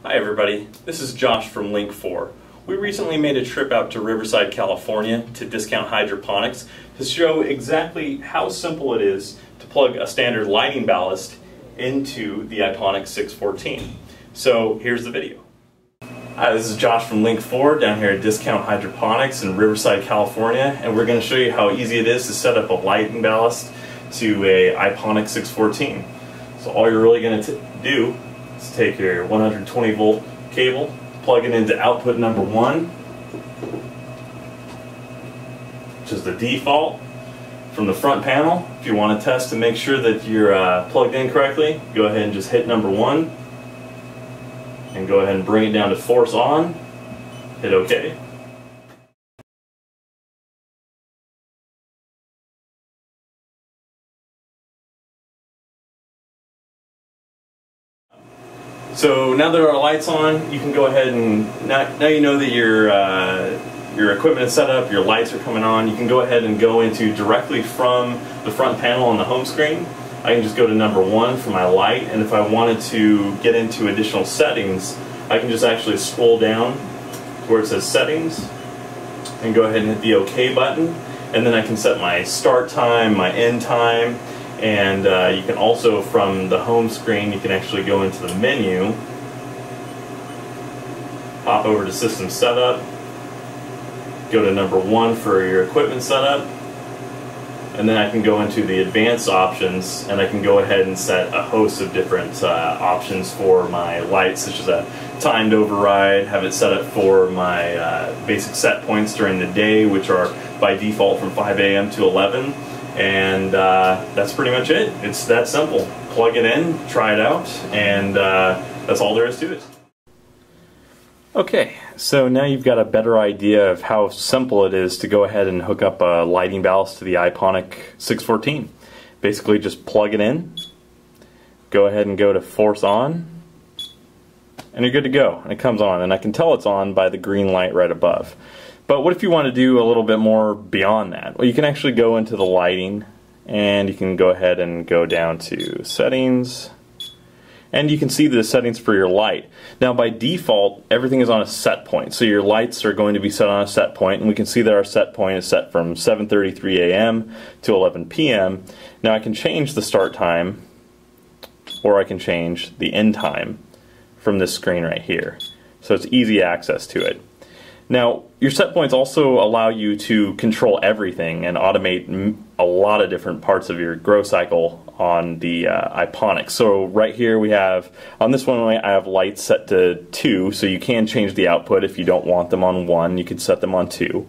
Hi everybody, this is Josh from Link 4. We recently made a trip out to Riverside, California to Discount Hydroponics to show exactly how simple it is to plug a standard lighting ballast into the iPonic 614. So here's the video. Hi, this is Josh from Link 4 down here at Discount Hydroponics in Riverside, California, and we're going to show you how easy it is to set up a lighting ballast to a iPonic 614. So all you're really going to do is take your 120 volt cable, plug it into output number 1, which is the default from the front panel. If you want to test to make sure that you're plugged in correctly, go ahead and just hit number 1 and go ahead and bring it down to force on, hit OK. So now that our light's on, you can go ahead and, now you know that your equipment is set up, your lights are coming on, you can go ahead and go into directly from the front panel on the home screen. I can just go to number 1 for my light, and if I wanted to get into additional settings, I can just actually scroll down to where it says settings and go ahead and hit the OK button, and then I can set my start time, my end time, and you can also, from the home screen, you can actually go into the menu, hop over to system setup, go to number 1 for your equipment setup, and then I can go into the advanced options and I can go ahead and set a host of different options for my lights, such as a timed override, have it set up for my basic set points during the day, which are by default from 5 a.m. to 11. And that's pretty much it. It's that simple. Plug it in, try it out, and that's all there is to it. Okay, so now you've got a better idea of how simple it is to go ahead and hook up a lighting ballast to the iPonic 614. Basically just plug it in, go ahead and go to force on, and you're good to go. And it comes on, and I can tell it's on by the green light right above. But what if you want to do a little bit more beyond that? Well, you can actually go into the lighting, and you can go ahead and go down to settings, and you can see the settings for your light. Now by default, everything is on a set point, so your lights are going to be set on a set point, and we can see that our set point is set from 7:33 a.m. to 11 p.m. Now I can change the start time, or I can change the end time from this screen right here. So it's easy access to it. Now, your set points also allow you to control everything and automate a lot of different parts of your grow cycle on the iPonic. So right here we have, on this one I have lights set to 2, so you can change the output if you don't want them on 1, you can set them on 2.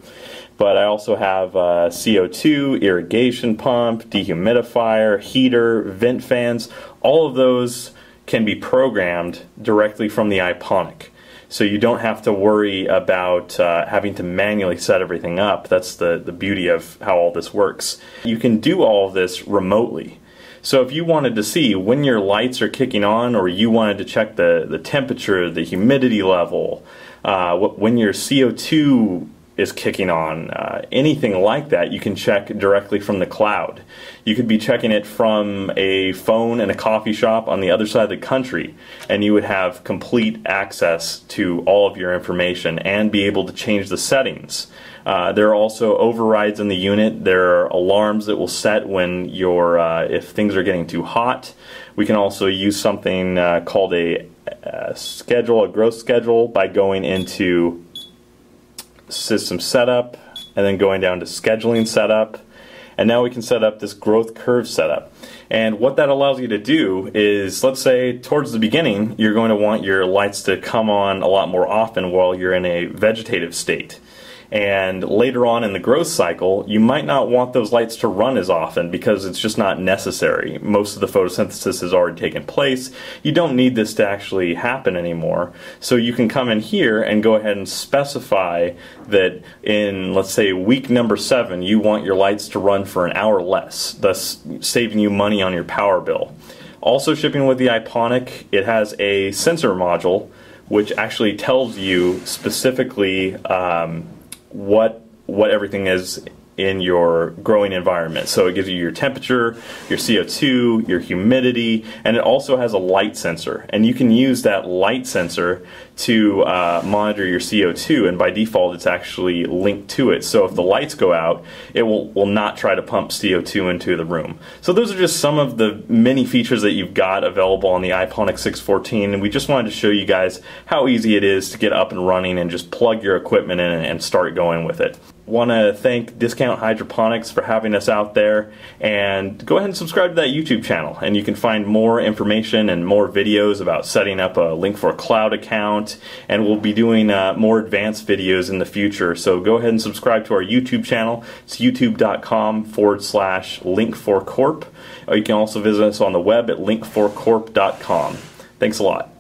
But I also have CO2, irrigation pump, dehumidifier, heater, vent fans. All of those can be programmed directly from the iPonic. So you don't have to worry about having to manually set everything up. That's the beauty of how all this works. You can do all of this remotely. So if you wanted to see when your lights are kicking on, or you wanted to check the temperature, the humidity level, when your CO2 is kicking on, anything like that, you can check directly from the cloud. You could be checking it from a phone in a coffee shop on the other side of the country, and you would have complete access to all of your information and be able to change the settings. There are also overrides in the unit. There are alarms that will set when if things are getting too hot. We can also use something called a growth schedule, by going into system setup and then going down to scheduling setup, and now we can set up this growth curve setup. And what that allows you to do is, let's say towards the beginning you're going to want your lights to come on a lot more often while you're in a vegetative state. And later on in the growth cycle, you might not want those lights to run as often because it's just not necessary. Most of the photosynthesis has already taken place. You don't need this to actually happen anymore. So you can come in here and go ahead and specify that in, let's say, week number 7, you want your lights to run for an hour less, thus saving you money on your power bill. Also shipping with the iPonic, it has a sensor module which actually tells you specifically what everything is in your growing environment. So it gives you your temperature, your CO2, your humidity, and it also has a light sensor. And you can use that light sensor to monitor your CO2, and by default it's actually linked to it. So if the lights go out, it will not try to pump CO2 into the room. So those are just some of the many features that you've got available on the iPonic 614, and we just wanted to show you guys how easy it is to get up and running and just plug your equipment in and start going with it. Want to thank Discount Hydroponics for having us out there, and go ahead and subscribe to that YouTube channel, and you can find more information and more videos about setting up a Link4 Cloud account, and we'll be doing more advanced videos in the future. So go ahead and subscribe to our YouTube channel. It's youtube.com/Link4Corp. You can also visit us on the web at link4corp.com. Thanks a lot.